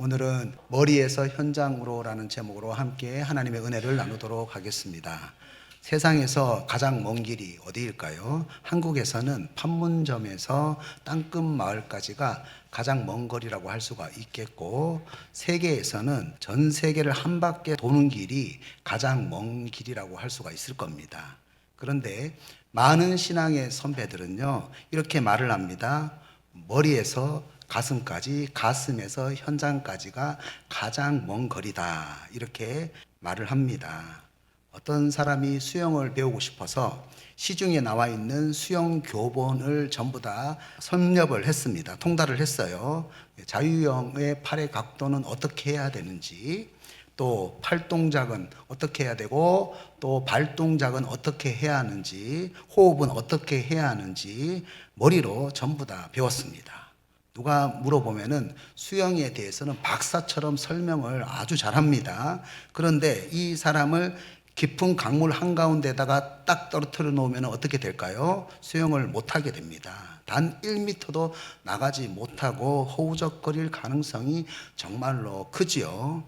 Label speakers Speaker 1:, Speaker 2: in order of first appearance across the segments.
Speaker 1: 오늘은 머리에서 현장으로라는 제목으로 함께 하나님의 은혜를 나누도록 하겠습니다. 세상에서 가장 먼 길이 어디일까요? 한국에서는 판문점에서 땅끝 마을까지가 가장 먼 거리라고 할 수가 있겠고, 세계에서는 전 세계를 한 바퀴 도는 길이 가장 먼 길이라고 할 수가 있을 겁니다. 그런데 많은 신앙의 선배들은요, 이렇게 말을 합니다. 머리에서 가슴까지, 가슴에서 현장까지가 가장 먼 거리다, 이렇게 말을 합니다. 어떤 사람이 수영을 배우고 싶어서 시중에 나와 있는 수영 교본을 전부 다 섭렵을 했습니다. 통달을 했어요. 자유형의 팔의 각도는 어떻게 해야 되는지, 또 팔 동작은 어떻게 해야 되고, 또 발 동작은 어떻게 해야 하는지, 호흡은 어떻게 해야 하는지 머리로 전부 다 배웠습니다. 누가 물어보면은 수영에 대해서는 박사처럼 설명을 아주 잘합니다. 그런데 이 사람을 깊은 강물 한가운데다가 딱 떨어뜨려 놓으면 어떻게 될까요? 수영을 못하게 됩니다. 단 1m도 나가지 못하고 허우적거릴 가능성이 정말로 크지요.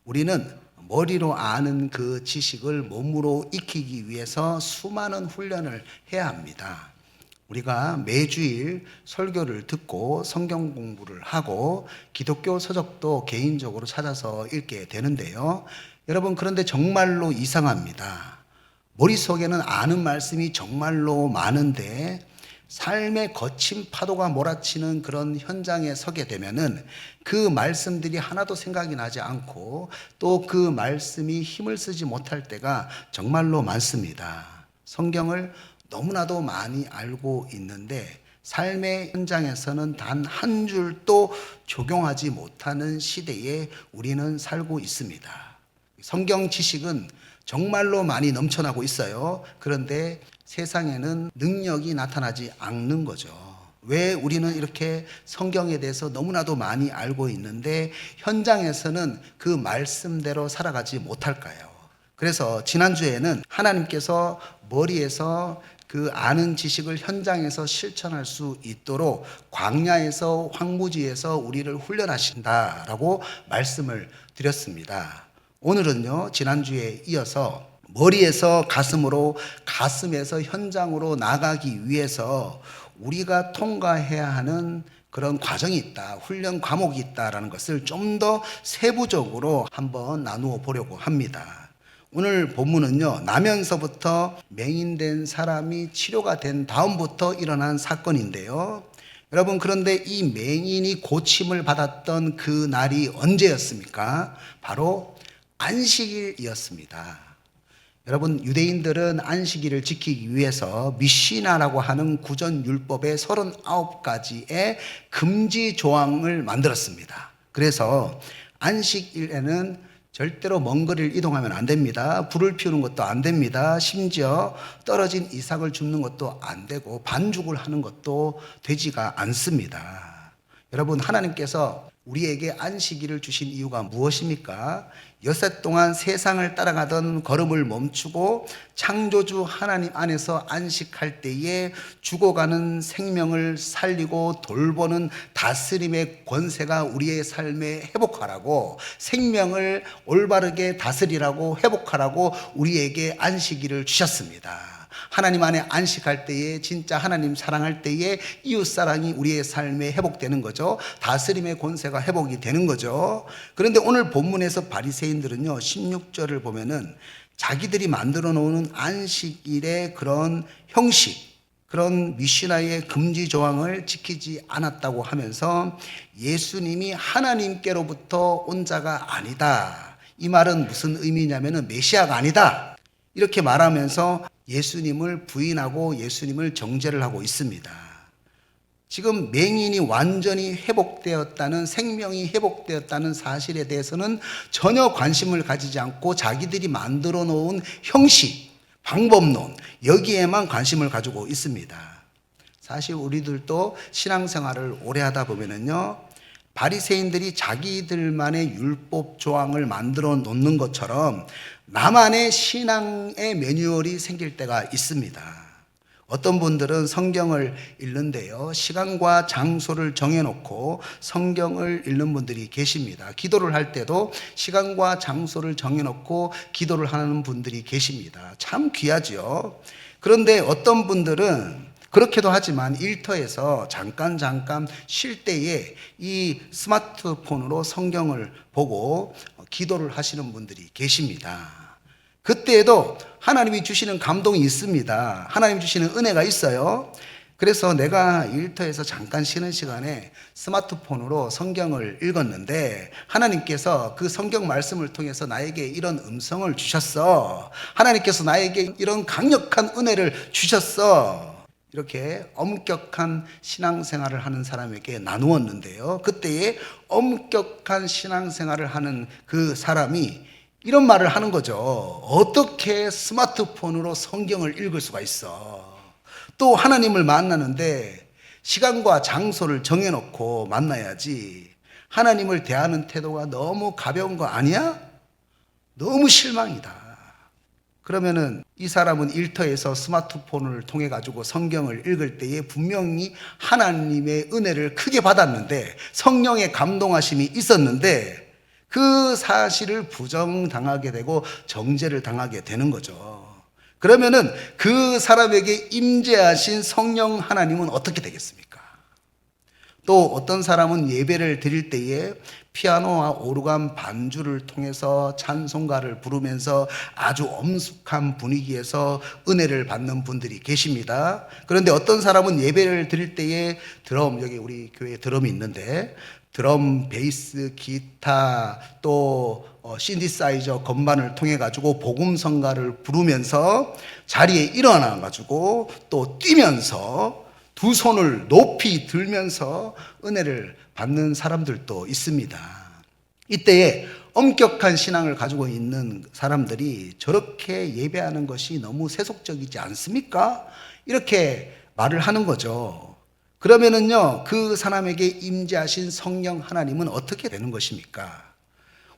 Speaker 1: 우리는 머리로 아는 그 지식을 몸으로 익히기 위해서 수많은 훈련을 해야 합니다. 우리가 매주일 설교를 듣고 성경 공부를 하고 기독교 서적도 개인적으로 찾아서 읽게 되는데요. 여러분, 그런데 정말로 이상합니다. 머릿속에는 아는 말씀이 정말로 많은데 삶의 거친 파도가 몰아치는 그런 현장에 서게 되면은 그 말씀들이 하나도 생각이 나지 않고 또 그 말씀이 힘을 쓰지 못할 때가 정말로 많습니다. 성경을 너무나도 많이 알고 있는데 삶의 현장에서는 단 한 줄도 적용하지 못하는 시대에 우리는 살고 있습니다. 성경 지식은 정말로 많이 넘쳐나고 있어요. 그런데 세상에는 능력이 나타나지 않는 거죠. 왜 우리는 이렇게 성경에 대해서 너무나도 많이 알고 있는데 현장에서는 그 말씀대로 살아가지 못할까요? 그래서 지난주에는 하나님께서 머리에서 그 아는 지식을 현장에서 실천할 수 있도록 광야에서 황무지에서 우리를 훈련하신다라고 말씀을 드렸습니다. 오늘은요, 지난주에 이어서 머리에서 가슴으로, 가슴에서 현장으로 나가기 위해서 우리가 통과해야 하는 그런 과정이 있다, 훈련 과목이 있다라는 것을 좀 더 세부적으로 한번 나누어 보려고 합니다. 오늘 본문은요, 나면서부터 맹인된 사람이 치료가 된 다음부터 일어난 사건인데요. 여러분, 그런데 이 맹인이 고침을 받았던 그 날이 언제였습니까? 바로 안식일이었습니다. 여러분, 유대인들은 안식일을 지키기 위해서 미시나라고 하는 구전율법의 39가지의 금지 조항을 만들었습니다. 그래서 안식일에는 절대로 먼 거리를 이동하면 안 됩니다. 불을 피우는 것도 안 됩니다. 심지어 떨어진 이삭을 줍는 것도 안 되고 반죽을 하는 것도 되지가 않습니다. 여러분, 하나님께서 우리에게 안식일을 주신 이유가 무엇입니까? 여섯 동안 세상을 따라가던 걸음을 멈추고 창조주 하나님 안에서 안식할 때에 죽어가는 생명을 살리고 돌보는 다스림의 권세가 우리의 삶에 회복하라고, 생명을 올바르게 다스리라고 회복하라고 우리에게 안식일을 주셨습니다. 하나님 안에 안식할 때에, 진짜 하나님 사랑할 때에 이웃사랑이 우리의 삶에 회복되는 거죠. 다스림의 권세가 회복이 되는 거죠. 그런데 오늘 본문에서 바리새인들은요, 16절을 보면은 자기들이 만들어 놓은 안식일의 그런 형식, 그런 미시나의 금지 조항을 지키지 않았다고 하면서 예수님이 하나님께로부터 온 자가 아니다, 이 말은 무슨 의미냐면은 메시아가 아니다, 이렇게 말하면서 예수님을 부인하고 예수님을 정죄를 하고 있습니다. 지금 맹인이 완전히 회복되었다는, 생명이 회복되었다는 사실에 대해서는 전혀 관심을 가지지 않고 자기들이 만들어 놓은 형식, 방법론, 여기에만 관심을 가지고 있습니다. 사실 우리들도 신앙생활을 오래 하다 보면은요, 바리새인들이 자기들만의 율법 조항을 만들어 놓는 것처럼 나만의 신앙의 매뉴얼이 생길 때가 있습니다. 어떤 분들은 성경을 읽는데요, 시간과 장소를 정해놓고 성경을 읽는 분들이 계십니다. 기도를 할 때도 시간과 장소를 정해놓고 기도를 하는 분들이 계십니다. 참 귀하죠. 그런데 어떤 분들은 그렇게도 하지만 일터에서 잠깐 쉴 때에 이 스마트폰으로 성경을 보고 기도를 하시는 분들이 계십니다. 그때에도 하나님이 주시는 감동이 있습니다. 하나님이 주시는 은혜가 있어요. 그래서 내가 일터에서 잠깐 쉬는 시간에 스마트폰으로 성경을 읽었는데 하나님께서 그 성경 말씀을 통해서 나에게 이런 음성을 주셨어. 하나님께서 나에게 이런 강력한 은혜를 주셨어. 이렇게 엄격한 신앙생활을 하는 사람에게 나누었는데요, 그때에 엄격한 신앙생활을 하는 그 사람이 이런 말을 하는 거죠. 어떻게 스마트폰으로 성경을 읽을 수가 있어? 또 하나님을 만나는데 시간과 장소를 정해놓고 만나야지. 하나님을 대하는 태도가 너무 가벼운 거 아니야? 너무 실망이다. 그러면은 이 사람은 일터에서 스마트폰을 통해 가지고 성경을 읽을 때에 분명히 하나님의 은혜를 크게 받았는데, 성령의 감동하심이 있었는데 그 사실을 부정당하게 되고 정죄를 당하게 되는 거죠. 그러면은 그 사람에게 임재하신 성령 하나님은 어떻게 되겠습니까? 또 어떤 사람은 예배를 드릴 때에 피아노와 오르간 반주를 통해서 찬송가를 부르면서 아주 엄숙한 분위기에서 은혜를 받는 분들이 계십니다. 그런데 어떤 사람은 예배를 드릴 때에 드럼, 여기 우리 교회에 드럼이 있는데 드럼, 베이스, 기타, 또 신디사이저, 건반을 통해 가지고 복음성가를 부르면서 자리에 일어나 가지고 또 뛰면서 두 손을 높이 들면서 은혜를 받는 사람들도 있습니다. 이때에 엄격한 신앙을 가지고 있는 사람들이 저렇게 예배하는 것이 너무 세속적이지 않습니까? 이렇게 말을 하는 거죠. 그러면은요, 그 사람에게 임재하신 성령 하나님은 어떻게 되는 것입니까?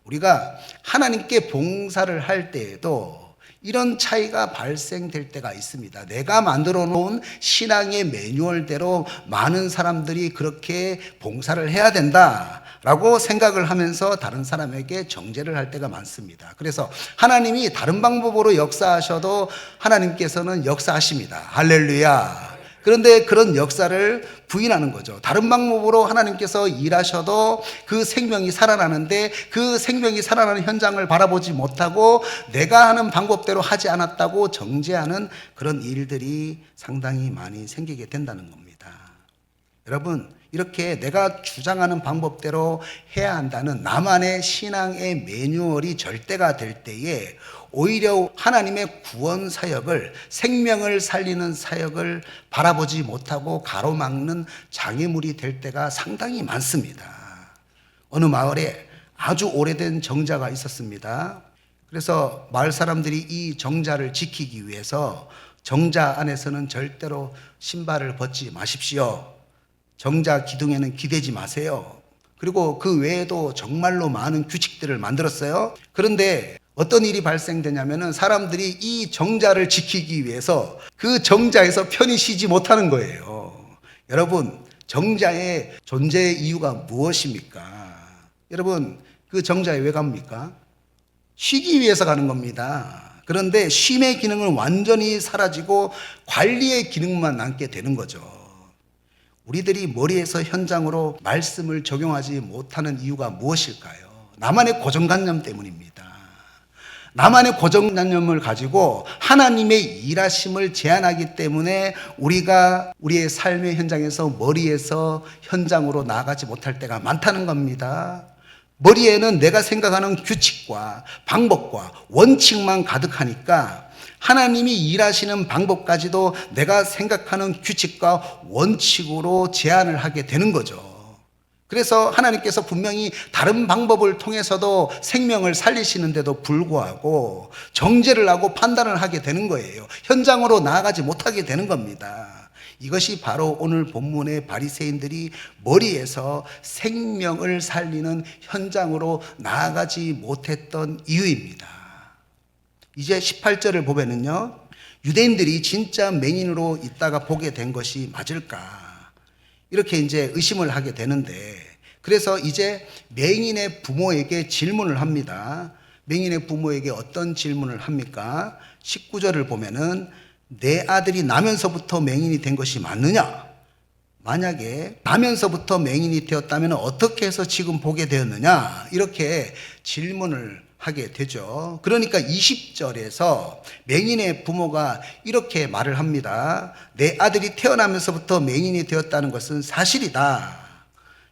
Speaker 1: 우리가 하나님께 봉사를 할 때에도 이런 차이가 발생될 때가 있습니다. 내가 만들어 놓은 신앙의 매뉴얼대로 많은 사람들이 그렇게 봉사를 해야 된다라고 생각을 하면서 다른 사람에게 정죄를 할 때가 많습니다. 그래서 하나님이 다른 방법으로 역사하셔도 하나님께서는 역사하십니다. 할렐루야. 그런데 그런 역사를 부인하는 거죠. 다른 방법으로 하나님께서 일하셔도 그 생명이 살아나는데 그 생명이 살아나는 현장을 바라보지 못하고 내가 하는 방법대로 하지 않았다고 정죄하는 그런 일들이 상당히 많이 생기게 된다는 겁니다. 여러분, 이렇게 내가 주장하는 방법대로 해야 한다는 나만의 신앙의 매뉴얼이 절대가 될 때에 오히려 하나님의 구원 사역을, 생명을 살리는 사역을 바라보지 못하고 가로막는 장애물이 될 때가 상당히 많습니다. 어느 마을에 아주 오래된 정자가 있었습니다. 그래서 마을 사람들이 이 정자를 지키기 위해서 정자 안에서는 절대로 신발을 벗지 마십시오. 정자 기둥에는 기대지 마세요. 그리고 그 외에도 정말로 많은 규칙들을 만들었어요. 그런데 어떤 일이 발생되냐면은 사람들이 이 정자를 지키기 위해서 그 정자에서 편히 쉬지 못하는 거예요. 여러분, 정자의 존재 이유가 무엇입니까? 여러분, 그 정자에 왜 갑니까? 쉬기 위해서 가는 겁니다. 그런데 쉼의 기능은 완전히 사라지고 관리의 기능만 남게 되는 거죠. 우리들이 머리에서 현장으로 말씀을 적용하지 못하는 이유가 무엇일까요? 나만의 고정관념 때문입니다. 나만의 고정관념을 가지고 하나님의 일하심을 제한하기 때문에 우리가 우리의 삶의 현장에서 머리에서 현장으로 나아가지 못할 때가 많다는 겁니다. 머리에는 내가 생각하는 규칙과 방법과 원칙만 가득하니까 하나님이 일하시는 방법까지도 내가 생각하는 규칙과 원칙으로 제한을 하게 되는 거죠. 그래서 하나님께서 분명히 다른 방법을 통해서도 생명을 살리시는데도 불구하고 정죄를 하고 판단을 하게 되는 거예요. 현장으로 나아가지 못하게 되는 겁니다. 이것이 바로 오늘 본문의 바리새인들이 머리에서 생명을 살리는 현장으로 나아가지 못했던 이유입니다. 이제 18절을 보면은요, 유대인들이 진짜 맹인으로 있다가 보게 된 것이 맞을까? 이렇게 이제 의심을 하게 되는데, 그래서 이제 맹인의 부모에게 질문을 합니다. 맹인의 부모에게 어떤 질문을 합니까? 19절을 보면은 내 아들이 나면서부터 맹인이 된 것이 맞느냐? 만약에 나면서부터 맹인이 되었다면 어떻게 해서 지금 보게 되었느냐? 이렇게 질문을 하게 되죠. 그러니까 20절에서 맹인의 부모가 이렇게 말을 합니다. 내 아들이 태어나면서부터 맹인이 되었다는 것은 사실이다.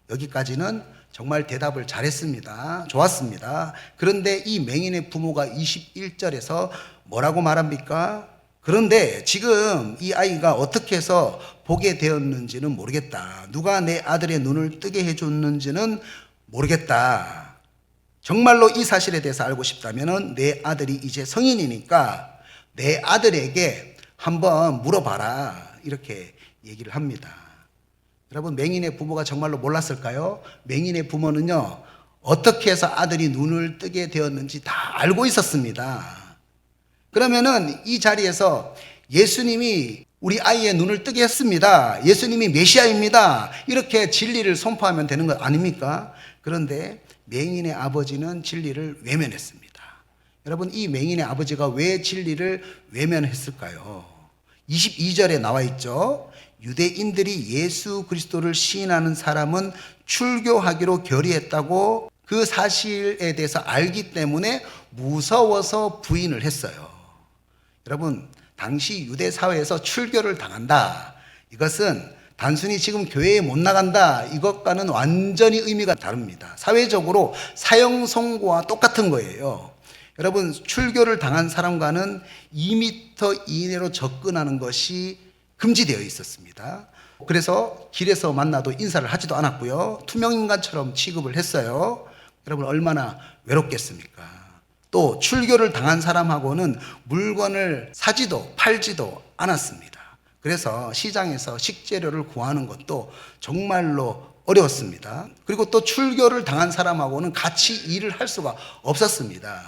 Speaker 1: 여기까지는 정말 대답을 잘했습니다. 좋았습니다. 그런데 이 맹인의 부모가 21절에서 뭐라고 말합니까? 그런데 지금 이 아이가 어떻게 해서 보게 되었는지는 모르겠다. 누가 내 아들의 눈을 뜨게 해줬는지는 모르겠다. 정말로 이 사실에 대해서 알고 싶다면 내 아들이 이제 성인이니까 내 아들에게 한번 물어봐라. 이렇게 얘기를 합니다. 여러분, 맹인의 부모가 정말로 몰랐을까요? 맹인의 부모는요, 어떻게 해서 아들이 눈을 뜨게 되었는지 다 알고 있었습니다. 그러면은 이 자리에서 예수님이 우리 아이의 눈을 뜨게 했습니다. 예수님이 메시아입니다. 이렇게 진리를 선포하면 되는 것 아닙니까? 그런데 맹인의 아버지는 진리를 외면했습니다. 여러분, 이 맹인의 아버지가 왜 진리를 외면했을까요? 22절에 나와 있죠. 유대인들이 예수 그리스도를 시인하는 사람은 출교하기로 결의했다고 그 사실에 대해서 알기 때문에 무서워서 부인을 했어요. 여러분, 당시 유대 사회에서 출교를 당한다. 이것은 단순히 지금 교회에 못 나간다. 이것과는 완전히 의미가 다릅니다. 사회적으로 사형 선고와 똑같은 거예요. 여러분, 출교를 당한 사람과는 2m 이내로 접근하는 것이 금지되어 있었습니다. 그래서 길에서 만나도 인사를 하지도 않았고요. 투명인간처럼 취급을 했어요. 여러분, 얼마나 외롭겠습니까? 또 출교를 당한 사람하고는 물건을 사지도 팔지도 않았습니다. 그래서 시장에서 식재료를 구하는 것도 정말로 어려웠습니다. 그리고 또 출교를 당한 사람하고는 같이 일을 할 수가 없었습니다.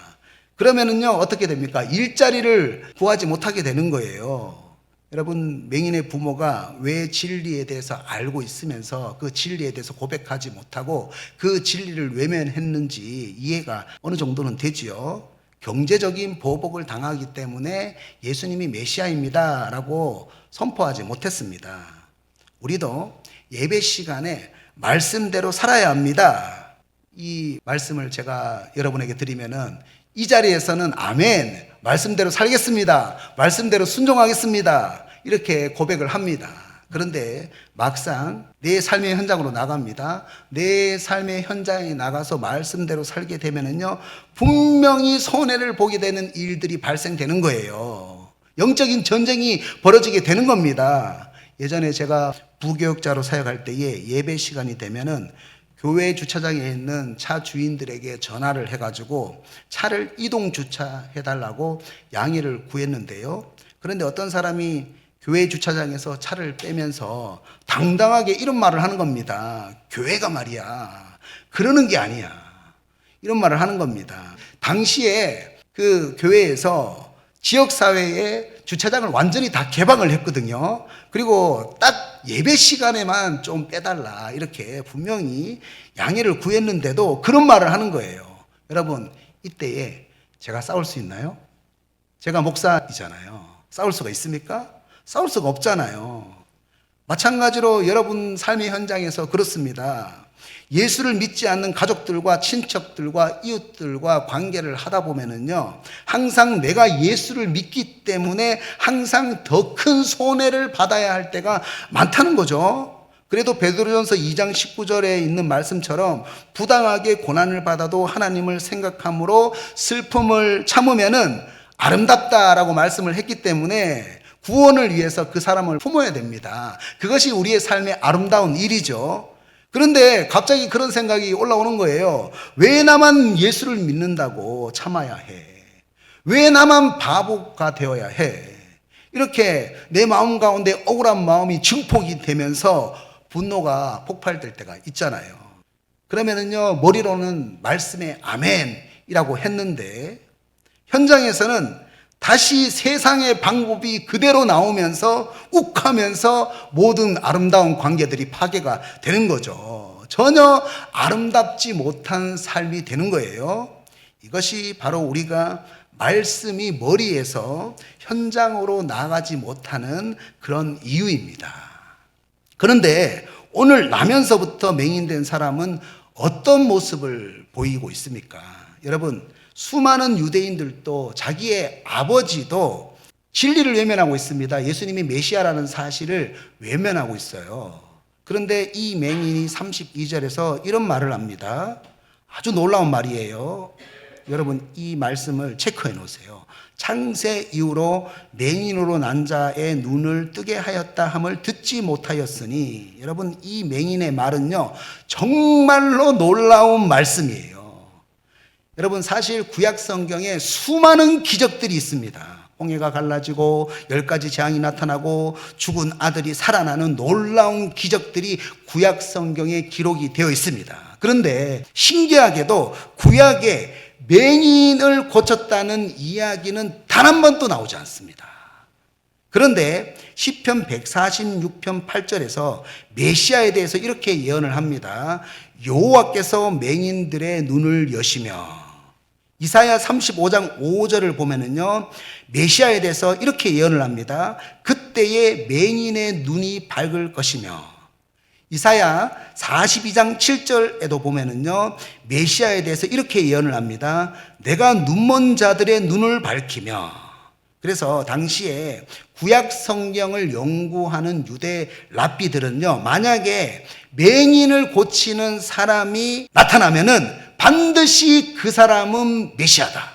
Speaker 1: 그러면은요, 어떻게 됩니까? 일자리를 구하지 못하게 되는 거예요. 여러분, 맹인의 부모가 왜 진리에 대해서 알고 있으면서 그 진리에 대해서 고백하지 못하고 그 진리를 외면했는지 이해가 어느 정도는 되지요. 경제적인 보복을 당하기 때문에 예수님이 메시아입니다 라고 선포하지 못했습니다. 우리도 예배 시간에 말씀대로 살아야 합니다. 이 말씀을 제가 여러분에게 드리면은 이 자리에서는 아멘, 말씀대로 살겠습니다, 말씀대로 순종하겠습니다, 이렇게 고백을 합니다. 그런데 막상 내 삶의 현장으로 나갑니다. 내 삶의 현장에 나가서 말씀대로 살게 되면은요, 분명히 손해를 보게 되는 일들이 발생되는 거예요. 영적인 전쟁이 벌어지게 되는 겁니다. 예전에 제가 부교육자로 사역할 때에 예배 시간이 되면은 교회 주차장에 있는 차 주인들에게 전화를 해가지고 차를 이동 주차해달라고 양해를 구했는데요. 그런데 어떤 사람이 교회 주차장에서 차를 빼면서 당당하게 이런 말을 하는 겁니다. 교회가 말이야, 그러는 게 아니야, 이런 말을 하는 겁니다. 당시에 그 교회에서 지역사회에 주차장을 완전히 다 개방을 했거든요. 그리고 딱 예배 시간에만 좀 빼달라, 이렇게 분명히 양해를 구했는데도 그런 말을 하는 거예요. 여러분, 이때에 제가 싸울 수 있나요? 제가 목사이잖아요. 싸울 수가 있습니까? 싸울 수가 없잖아요. 마찬가지로 여러분 삶의 현장에서 그렇습니다. 예수를 믿지 않는 가족들과 친척들과 이웃들과 관계를 하다 보면은요, 항상 내가 예수를 믿기 때문에 항상 더 큰 손해를 받아야 할 때가 많다는 거죠. 그래도 베드로전서 2장 19절에 있는 말씀처럼 부당하게 고난을 받아도 하나님을 생각함으로 슬픔을 참으면은 아름답다라고 말씀을 했기 때문에 구원을 위해서 그 사람을 품어야 됩니다. 그것이 우리의 삶의 아름다운 일이죠. 그런데 갑자기 그런 생각이 올라오는 거예요. 왜 나만 예수를 믿는다고 참아야 해? 왜 나만 바보가 되어야 해? 이렇게 내 마음 가운데 억울한 마음이 증폭이 되면서 분노가 폭발될 때가 있잖아요. 그러면은요, 머리로는 말씀에 아멘이라고 했는데 현장에서는 다시 세상의 방법이 그대로 나오면서 욱하면서 모든 아름다운 관계들이 파괴가 되는 거죠. 전혀 아름답지 못한 삶이 되는 거예요. 이것이 바로 우리가 말씀이 머리에서 현장으로 나가지 못하는 그런 이유입니다. 그런데 오늘 나면서부터 맹인된 사람은 어떤 모습을 보이고 있습니까? 여러분, 수많은 유대인들도 자기의 아버지도 진리를 외면하고 있습니다. 예수님이 메시아라는 사실을 외면하고 있어요. 그런데 이 맹인이 32절에서 이런 말을 합니다. 아주 놀라운 말이에요. 여러분, 이 말씀을 체크해 놓으세요. 창세 이후로 맹인으로 난 자의 눈을 뜨게 하였다 함을 듣지 못하였으니, 여러분, 이 맹인의 말은요 정말로 놀라운 말씀이에요. 여러분, 사실 구약 성경에 수많은 기적들이 있습니다. 홍해가 갈라지고 10가지 재앙이 나타나고 죽은 아들이 살아나는 놀라운 기적들이 구약 성경에 기록이 되어 있습니다. 그런데 신기하게도 구약에 맹인을 고쳤다는 이야기는 단 한 번도 나오지 않습니다. 그런데 시편 146편 8절에서 메시아에 대해서 이렇게 예언을 합니다. 여호와께서 맹인들의 눈을 여시며, 이사야 35장 5절을 보면은요, 메시아에 대해서 이렇게 예언을 합니다. 그때에 맹인의 눈이 밝을 것이며, 이사야 42장 7절에도 보면은요, 메시아에 대해서 이렇게 예언을 합니다. 내가 눈먼 자들의 눈을 밝히며. 그래서 당시에 구약 성경을 연구하는 유대 랍비들은요, 만약에 맹인을 고치는 사람이 나타나면은 반드시 그 사람은 메시아다,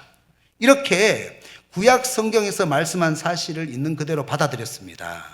Speaker 1: 이렇게 구약 성경에서 말씀한 사실을 있는 그대로 받아들였습니다.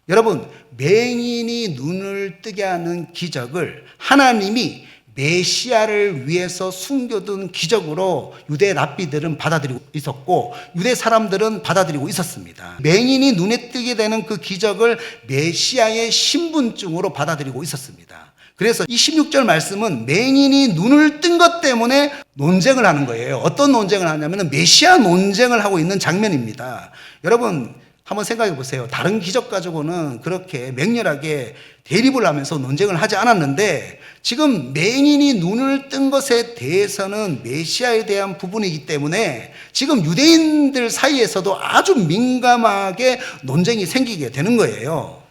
Speaker 1: 여러분, 맹인이 눈을 뜨게 하는 기적을 하나님이 메시아를 위해서 숨겨둔 기적으로 유대 랍비들은 받아들이고 있었고, 유대 사람들은 받아들이고 있었습니다. 맹인이 눈에 뜨게 되는 그 기적을 메시아의 신분증으로 받아들이고 있었습니다. 그래서 이 16절 말씀은 맹인이 눈을 뜬 것 때문에 논쟁을 하는 거예요. 어떤 논쟁을 하냐면 메시아 논쟁을 하고 있는 장면입니다. 여러분, 한번 생각해 보세요. 다른 기적 가지고는 그렇게 맹렬하게 대립을 하면서 논쟁을 하지 않았는데, 지금 맹인이 눈을 뜬 것에 대해서는 메시아에 대한 부분이기 때문에 지금 유대인들 사이에서도 아주 민감하게 논쟁이 생기게 되는 거예요.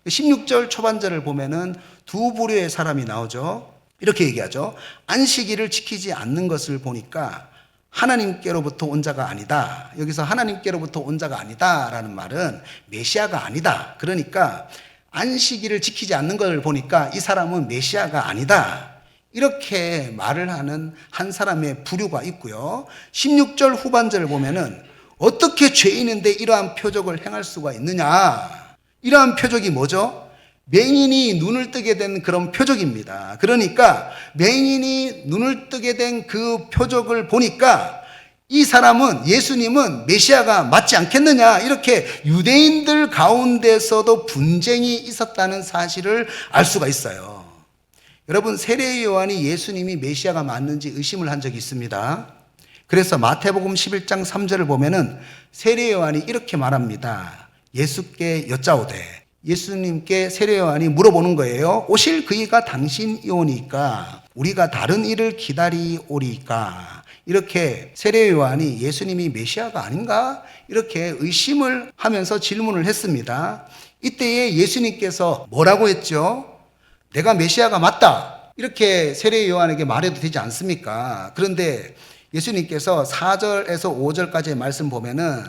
Speaker 1: 16절 초반절을 보면은 두 부류의 사람이 나오죠. 이렇게 얘기하죠. 안식일을 지키지 않는 것을 보니까 하나님께로부터 온 자가 아니다. 여기서 하나님께로부터 온 자가 아니다 라는 말은 메시아가 아니다. 그러니까 안식일을 지키지 않는 것을 보니까 이 사람은 메시아가 아니다, 이렇게 말을 하는 한 사람의 부류가 있고요. 16절 후반절을 보면은 어떻게 죄인인데 이러한 표적을 행할 수가 있느냐. 이러한 표적이 뭐죠? 맹인이 눈을 뜨게 된 그런 표적입니다. 그러니까 맹인이 눈을 뜨게 된 그 표적을 보니까 이 사람은, 예수님은 메시아가 맞지 않겠느냐, 이렇게 유대인들 가운데서도 분쟁이 있었다는 사실을 알 수가 있어요. 여러분, 세례 요한이 예수님이 메시아가 맞는지 의심을 한 적이 있습니다. 그래서 마태복음 11장 3절을 보면은 세례 요한이 이렇게 말합니다. 예수께 여짜오되, 예수님께 세례 요한이 물어보는 거예요. 오실 그이가 당신이오니까 우리가 다른 일을 기다리오리까. 이렇게 세례 요한이 예수님이 메시아가 아닌가? 이렇게 의심을 하면서 질문을 했습니다. 이때에 예수님께서 뭐라고 했죠? 내가 메시아가 맞다, 이렇게 세례 요한에게 말해도 되지 않습니까? 그런데 예수님께서 4절에서 5절까지의 말씀 보면은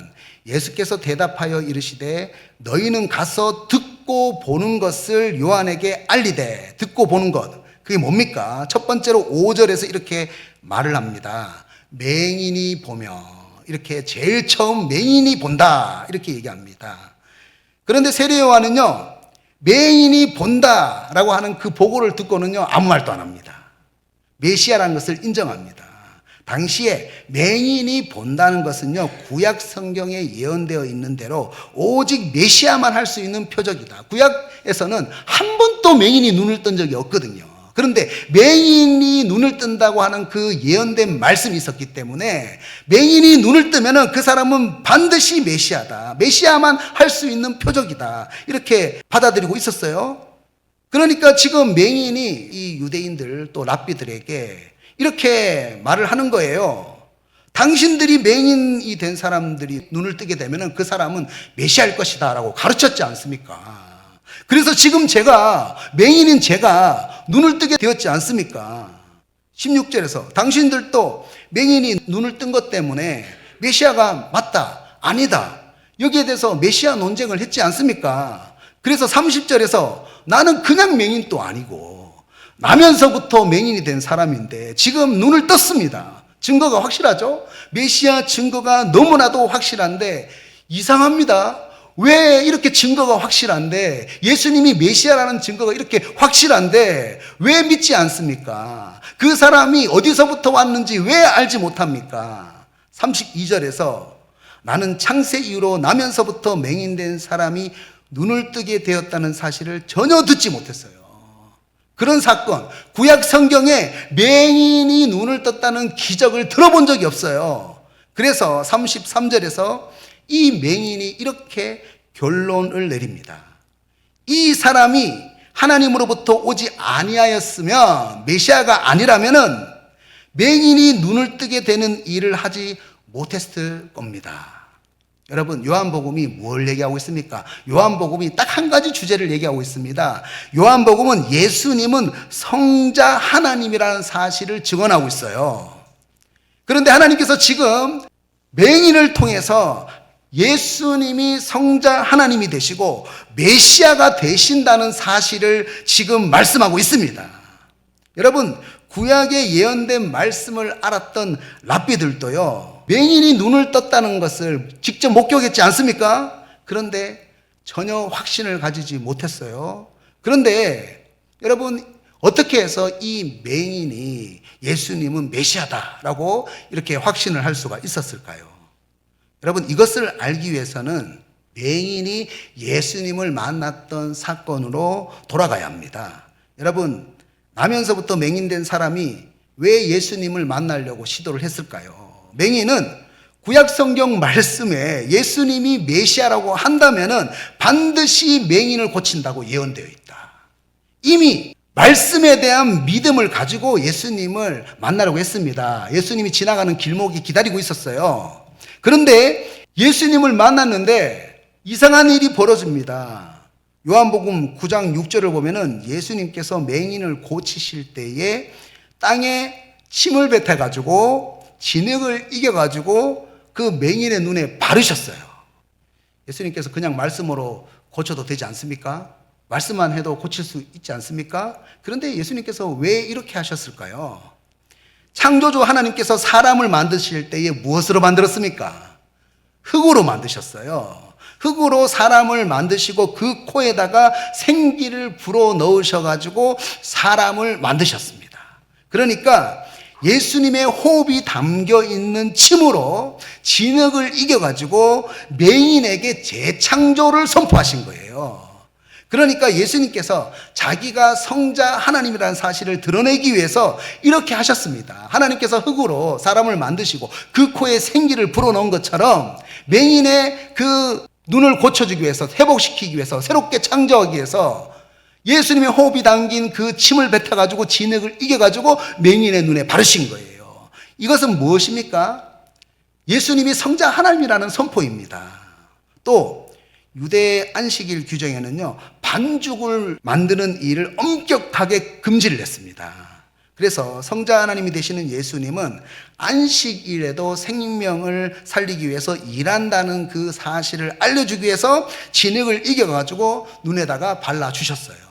Speaker 1: 예수께서 대답하여 이르시되 너희는 가서 듣고 보는 것을 요한에게 알리되. 듣고 보는 것, 그게 뭡니까? 첫 번째로 5절에서 이렇게 말을 합니다. 맹인이 보며, 이렇게 제일 처음 맹인이 본다, 이렇게 얘기합니다. 그런데 세례 요한은요, 맹인이 본다라고 하는 그 보고를 듣고는요 아무 말도 안 합니다. 메시아라는 것을 인정합니다. 당시에 맹인이 본다는 것은요, 구약 성경에 예언되어 있는 대로 오직 메시아만 할 수 있는 표적이다. 구약에서는 한 번도 맹인이 눈을 뜬 적이 없거든요. 그런데 맹인이 눈을 뜬다고 하는 그 예언된 말씀이 있었기 때문에 맹인이 눈을 뜨면은 그 사람은 반드시 메시아다. 메시아만 할 수 있는 표적이다. 이렇게 받아들이고 있었어요. 그러니까 지금 맹인이 이 유대인들 또 랍비들에게 이렇게 말을 하는 거예요. 당신들이 맹인이 된 사람들이 눈을 뜨게 되면 그 사람은 메시아일 것이다 라고 가르쳤지 않습니까? 그래서 지금 맹인인 제가 눈을 뜨게 되었지 않습니까? 16절에서 당신들도 맹인이 눈을 뜬 것 때문에 메시아가 맞다, 아니다. 여기에 대해서 메시아 논쟁을 했지 않습니까? 그래서 30절에서 나는 그냥 맹인도 아니고 나면서부터 맹인이 된 사람인데 지금 눈을 떴습니다. 증거가 확실하죠? 메시아 증거가 너무나도 확실한데 이상합니다. 왜 이렇게 증거가 확실한데 예수님이 메시아라는 증거가 이렇게 확실한데 왜 믿지 않습니까? 그 사람이 어디서부터 왔는지 왜 알지 못합니까? 32절에서 나는 창세 이후로 나면서부터 맹인된 사람이 눈을 뜨게 되었다는 사실을 전혀 듣지 못했어요. 그런 사건, 구약 성경에 맹인이 눈을 떴다는 기적을 들어본 적이 없어요. 그래서 33절에서 이 맹인이 이렇게 결론을 내립니다. 이 사람이 하나님으로부터 오지 아니하였으면 메시아가 아니라면은 맹인이 눈을 뜨게 되는 일을 하지 못했을 겁니다. 여러분, 요한복음이 뭘 얘기하고 있습니까? 요한복음이 딱 한 가지 주제를 얘기하고 있습니다. 요한복음은 예수님은 성자 하나님이라는 사실을 증언하고 있어요. 그런데 하나님께서 지금 맹인을 통해서 예수님이 성자 하나님이 되시고 메시아가 되신다는 사실을 지금 말씀하고 있습니다. 여러분, 구약에 예언된 말씀을 알았던 랍비들도요, 맹인이 눈을 떴다는 것을 직접 목격했지 않습니까? 그런데 전혀 확신을 가지지 못했어요. 그런데 여러분, 어떻게 해서 이 맹인이 예수님은 메시아다라고 이렇게 확신을 할 수가 있었을까요? 여러분, 이것을 알기 위해서는 맹인이 예수님을 만났던 사건으로 돌아가야 합니다. 여러분, 나면서부터 맹인된 사람이 왜 예수님을 만나려고 시도를 했을까요? 맹인은 구약 성경 말씀에 예수님이 메시아라고 한다면은 반드시 맹인을 고친다고 예언되어 있다. 이미 말씀에 대한 믿음을 가지고 예수님을 만나려고 했습니다. 예수님이 지나가는 길목이 기다리고 있었어요. 그런데 예수님을 만났는데 이상한 일이 벌어집니다. 요한복음 9장 6절을 보면은 예수님께서 맹인을 고치실 때에 땅에 침을 뱉어가지고 진흙을 이겨가지고 그 맹인의 눈에 바르셨어요. 예수님께서 그냥 말씀으로 고쳐도 되지 않습니까? 말씀만 해도 고칠 수 있지 않습니까? 그런데 예수님께서 왜 이렇게 하셨을까요? 창조주 하나님께서 사람을 만드실 때에 무엇으로 만들었습니까? 흙으로 만드셨어요. 흙으로 사람을 만드시고 그 코에다가 생기를 불어 넣으셔가지고 사람을 만드셨습니다. 그러니까 예수님의 호흡이 담겨 있는 침으로 진흙을 이겨가지고 맹인에게 재창조를 선포하신 거예요. 그러니까 예수님께서 자기가 성자 하나님이라는 사실을 드러내기 위해서 이렇게 하셨습니다. 하나님께서 흙으로 사람을 만드시고 그 코에 생기를 불어넣은 것처럼 맹인의 그 눈을 고쳐주기 위해서, 회복시키기 위해서, 새롭게 창조하기 위해서 예수님의 호흡이 담긴 그 침을 뱉어가지고 진흙을 이겨가지고 맹인의 눈에 바르신 거예요. 이것은 무엇입니까? 예수님이 성자 하나님이라는 선포입니다. 또 유대 안식일 규정에는요, 반죽을 만드는 일을 엄격하게 금지를 했습니다. 그래서 성자 하나님이 되시는 예수님은 안식일에도 생명을 살리기 위해서 일한다는 그 사실을 알려주기 위해서 진흙을 이겨가지고 눈에다가 발라주셨어요.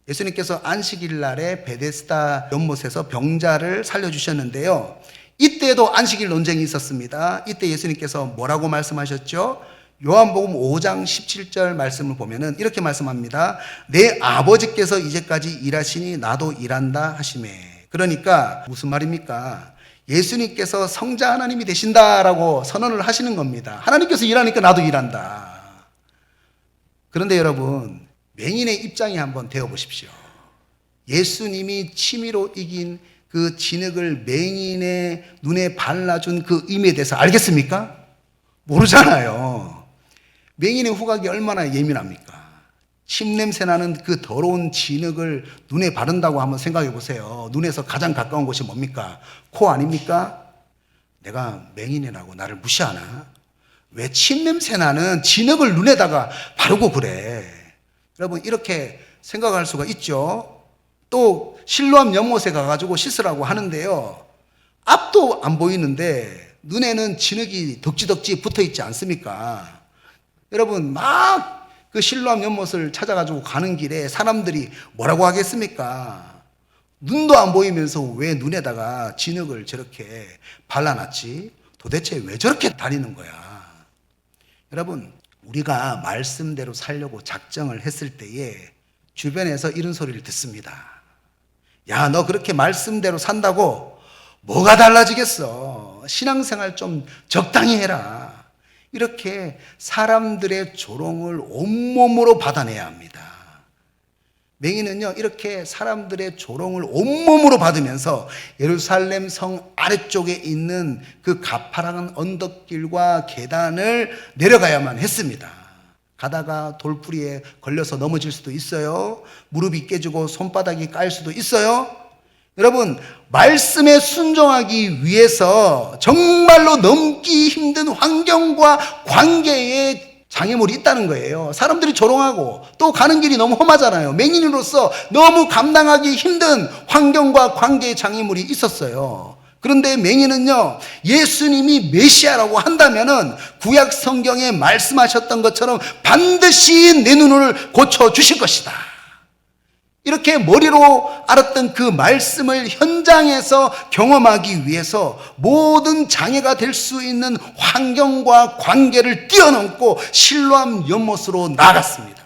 Speaker 1: 예수님께서 안식일 날에 베데스다 연못에서 병자를 살려주셨는데요, 이때도 안식일 논쟁이 있었습니다. 이때 예수님께서 뭐라고 말씀하셨죠? 요한복음 5장 17절 말씀을 보면은 이렇게 말씀합니다. 내 아버지께서 이제까지 일하시니 나도 일한다 하시매. 그러니까 무슨 말입니까? 예수님께서 성자 하나님이 되신다라고 선언을 하시는 겁니다. 하나님께서 일하니까 나도 일한다. 그런데 여러분, 맹인의 입장이 한번 되어 보십시오. 예수님이 치미로 이긴 그 진흙을 맹인의 눈에 발라준 그 의미에 대해서 알겠습니까? 모르잖아요. 맹인의 후각이 얼마나 예민합니까? 침 냄새 나는 그 더러운 진흙을 눈에 바른다고 한번 생각해 보세요. 눈에서 가장 가까운 곳이 뭡니까? 코 아닙니까? 내가 맹인이라고 나를 무시하나? 왜 침 냄새 나는 진흙을 눈에다가 바르고 그래? 여러분, 이렇게 생각할 수가 있죠. 또 실로암 연못에 가가지고 씻으라고 하는데요, 앞도 안 보이는데 눈에는 진흙이 덕지덕지 붙어 있지 않습니까? 여러분, 막 그 실로암 연못을 찾아가지고 가는 길에 사람들이 뭐라고 하겠습니까? 눈도 안 보이면서 왜 눈에다가 진흙을 저렇게 발라놨지? 도대체 왜 저렇게 다니는 거야? 여러분, 우리가 말씀대로 살려고 작정을 했을 때에 주변에서 이런 소리를 듣습니다. 야, 너 그렇게 말씀대로 산다고 뭐가 달라지겠어? 신앙생활 좀 적당히 해라. 이렇게 사람들의 조롱을 온몸으로 받아내야 합니다. 맹인은요, 이렇게 사람들의 조롱을 온몸으로 받으면서 예루살렘 성 아래쪽에 있는 그 가파른 언덕길과 계단을 내려가야만 했습니다. 가다가 돌부리에 걸려서 넘어질 수도 있어요. 무릎이 깨지고 손바닥이 까일 수도 있어요. 여러분, 말씀에 순종하기 위해서 정말로 넘기 힘든 환경과 관계에 장애물이 있다는 거예요. 사람들이 조롱하고 또 가는 길이 너무 험하잖아요. 맹인으로서 너무 감당하기 힘든 환경과 관계의 장애물이 있었어요. 그런데 맹인은요, 예수님이 메시아라고 한다면은 구약 성경에 말씀하셨던 것처럼 반드시 내 눈을 고쳐주실 것이다. 이렇게 머리로 알았던 그 말씀을 현장에서 경험하기 위해서 모든 장애가 될 수 있는 환경과 관계를 뛰어넘고 실로암 연못으로 나갔습니다.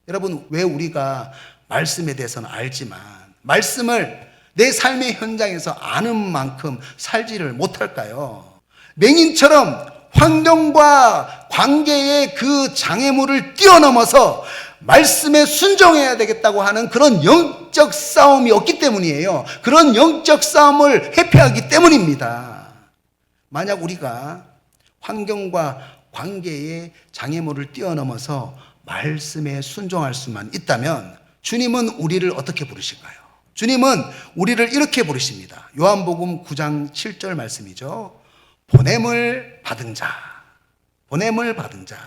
Speaker 1: 여러분, 왜 우리가 말씀에 대해서는 알지만 말씀을 내 삶의 현장에서 아는 만큼 살지를 못할까요? 맹인처럼 환경과 관계의 그 장애물을 뛰어넘어서 말씀에 순종해야 되겠다고 하는 그런 영적 싸움이 없기 때문이에요. 그런 영적 싸움을 회피하기 때문입니다. 만약 우리가 환경과 관계의 장애물을 뛰어넘어서 말씀에 순종할 수만 있다면 주님은 우리를 어떻게 부르실까요? 주님은 우리를 이렇게 부르십니다. 요한복음 9장 7절 말씀이죠. 보냄을 받은 자, 보냄을 받은 자,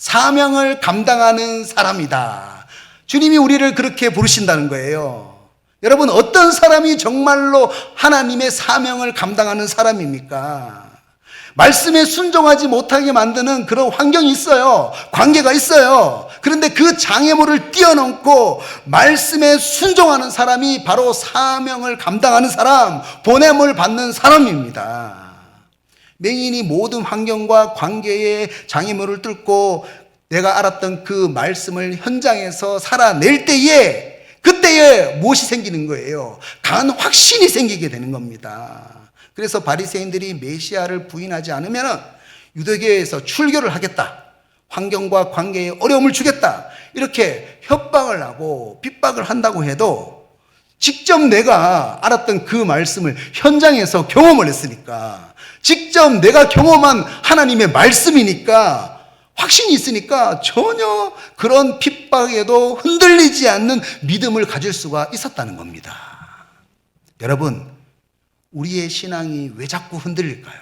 Speaker 1: 사명을 감당하는 사람이다. 주님이 우리를 그렇게 부르신다는 거예요. 여러분, 어떤 사람이 정말로 하나님의 사명을 감당하는 사람입니까? 말씀에 순종하지 못하게 만드는 그런 환경이 있어요. 관계가 있어요. 그런데 그 장애물을 뛰어넘고 말씀에 순종하는 사람이 바로 사명을 감당하는 사람, 보냄을 받는 사람입니다. 맹인이 모든 환경과 관계의 장애물을 뚫고 내가 알았던 그 말씀을 현장에서 살아낼 때에, 그때에 무엇이 생기는 거예요? 강한 확신이 생기게 되는 겁니다. 그래서 바리새인들이 메시아를 부인하지 않으면 유대교에서 출교를 하겠다, 환경과 관계에 어려움을 주겠다, 이렇게 협박을 하고 핍박을 한다고 해도 직접 내가 알았던 그 말씀을 현장에서 경험을 했으니까, 직접 내가 경험한 하나님의 말씀이니까, 확신이 있으니까 전혀 그런 핍박에도 흔들리지 않는 믿음을 가질 수가 있었다는 겁니다. 여러분, 우리의 신앙이 왜 자꾸 흔들릴까요?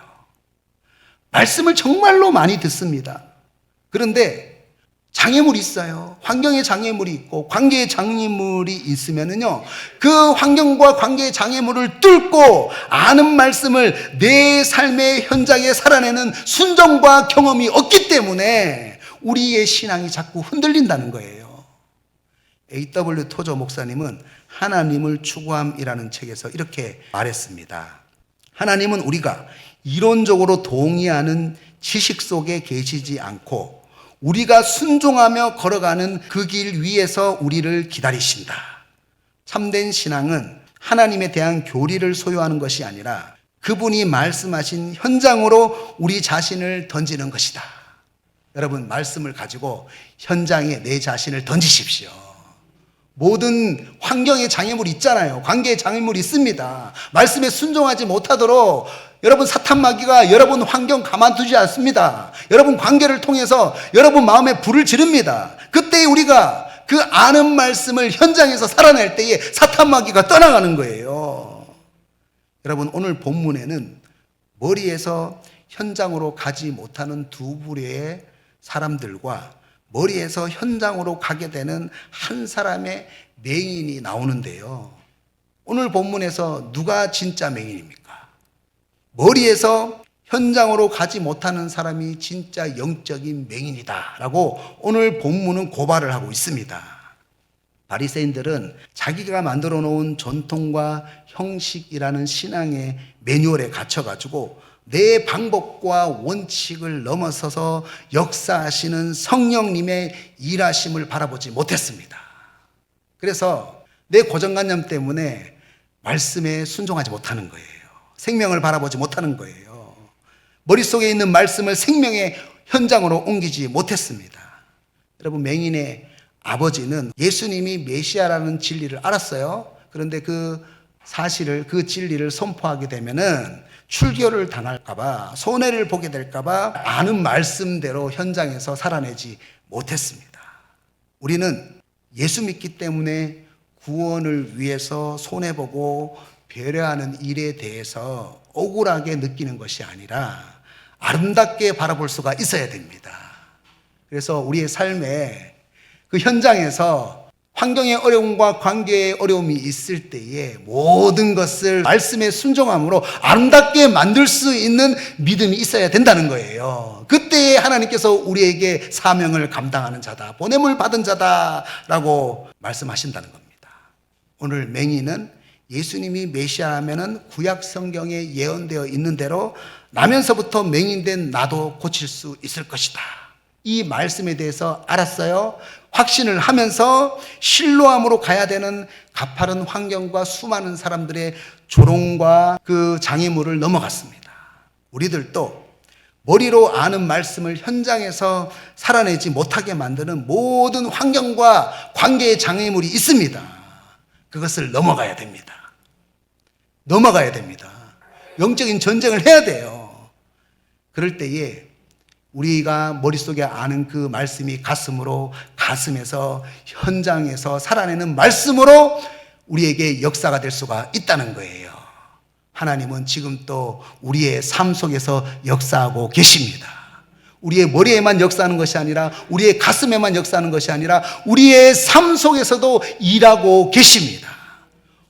Speaker 1: 말씀을 정말로 많이 듣습니다. 그런데 장애물이 있어요. 환경에 장애물이 있고 관계에 장애물이 있으면은요, 그 환경과 관계의 장애물을 뚫고 아는 말씀을 내 삶의 현장에 살아내는 순종과 경험이 없기 때문에 우리의 신앙이 자꾸 흔들린다는 거예요. A.W. 토저 목사님은 하나님을 추구함이라는 책에서 이렇게 말했습니다. 하나님은 우리가 이론적으로 동의하는 지식 속에 계시지 않고 우리가 순종하며 걸어가는 그 길 위에서 우리를 기다리신다. 참된 신앙은 하나님에 대한 교리를 소유하는 것이 아니라 그분이 말씀하신 현장으로 우리 자신을 던지는 것이다. 여러분, 말씀을 가지고 현장에 내 자신을 던지십시오. 모든 환경의 장애물이 있잖아요. 관계의 장애물이 있습니다. 말씀에 순종하지 못하도록 여러분 사탄마귀가 여러분 환경 가만두지 않습니다. 여러분 관계를 통해서 여러분 마음에 불을 지릅니다. 그때 우리가 그 아는 말씀을 현장에서 살아낼 때에 사탄마귀가 떠나가는 거예요. 여러분 오늘 본문에는 머리에서 현장으로 가지 못하는 두 부류의 사람들과 머리에서 현장으로 가게 되는 한 사람의 맹인이 나오는데요. 오늘 본문에서 누가 진짜 맹인입니까? 머리에서 현장으로 가지 못하는 사람이 진짜 영적인 맹인이다 라고 오늘 본문은 고발을 하고 있습니다. 바리새인들은 자기가 만들어 놓은 전통과 형식이라는 신앙의 매뉴얼에 갇혀가지고 내 방법과 원칙을 넘어서서 역사하시는 성령님의 일하심을 바라보지 못했습니다. 그래서 내 고정관념 때문에 말씀에 순종하지 못하는 거예요. 생명을 바라보지 못하는 거예요. 머릿속에 있는 말씀을 생명의 현장으로 옮기지 못했습니다. 여러분, 맹인의 아버지는 예수님이 메시아라는 진리를 알았어요. 그런데 그 사실을, 그 진리를 선포하게 되면은 출교를 당할까봐, 손해를 보게 될까봐 아는 말씀대로 현장에서 살아내지 못했습니다. 우리는 예수 믿기 때문에 구원을 위해서 손해보고 배려하는 일에 대해서 억울하게 느끼는 것이 아니라 아름답게 바라볼 수가 있어야 됩니다. 그래서 우리의 삶에 그 현장에서 환경의 어려움과 관계의 어려움이 있을 때에 모든 것을 말씀의 순종함으로 아름답게 만들 수 있는 믿음이 있어야 된다는 거예요. 그때에 하나님께서 우리에게 사명을 감당하는 자다, 보냄을 받은 자다라고 말씀하신다는 겁니다. 오늘 맹인은 예수님이 메시아라면은 구약 성경에 예언되어 있는 대로 나면서부터 맹인된 나도 고칠 수 있을 것이다. 이 말씀에 대해서 알았어요. 확신을 하면서 실로암으로 가야 되는 가파른 환경과 수많은 사람들의 조롱과 그 장애물을 넘어갔습니다. 우리들도 머리로 아는 말씀을 현장에서 살아내지 못하게 만드는 모든 환경과 관계의 장애물이 있습니다. 그것을 넘어가야 됩니다. 넘어가야 됩니다. 영적인 전쟁을 해야 돼요. 그럴 때에 우리가 머릿속에 아는 그 말씀이 가슴에서 현장에서 살아내는 말씀으로 우리에게 역사가 될 수가 있다는 거예요. 하나님은 지금 또 우리의 삶 속에서 역사하고 계십니다. 우리의 머리에만 역사하는 것이 아니라 우리의 가슴에만 역사하는 것이 아니라 우리의 삶 속에서도 일하고 계십니다.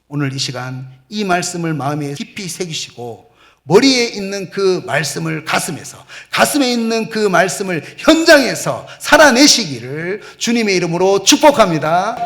Speaker 1: 오늘 이 시간 이 말씀을 마음에 깊이 새기시고 머리에 있는 그 말씀을 가슴에 있는 그 말씀을 현장에서 살아내시기를 주님의 이름으로 축복합니다.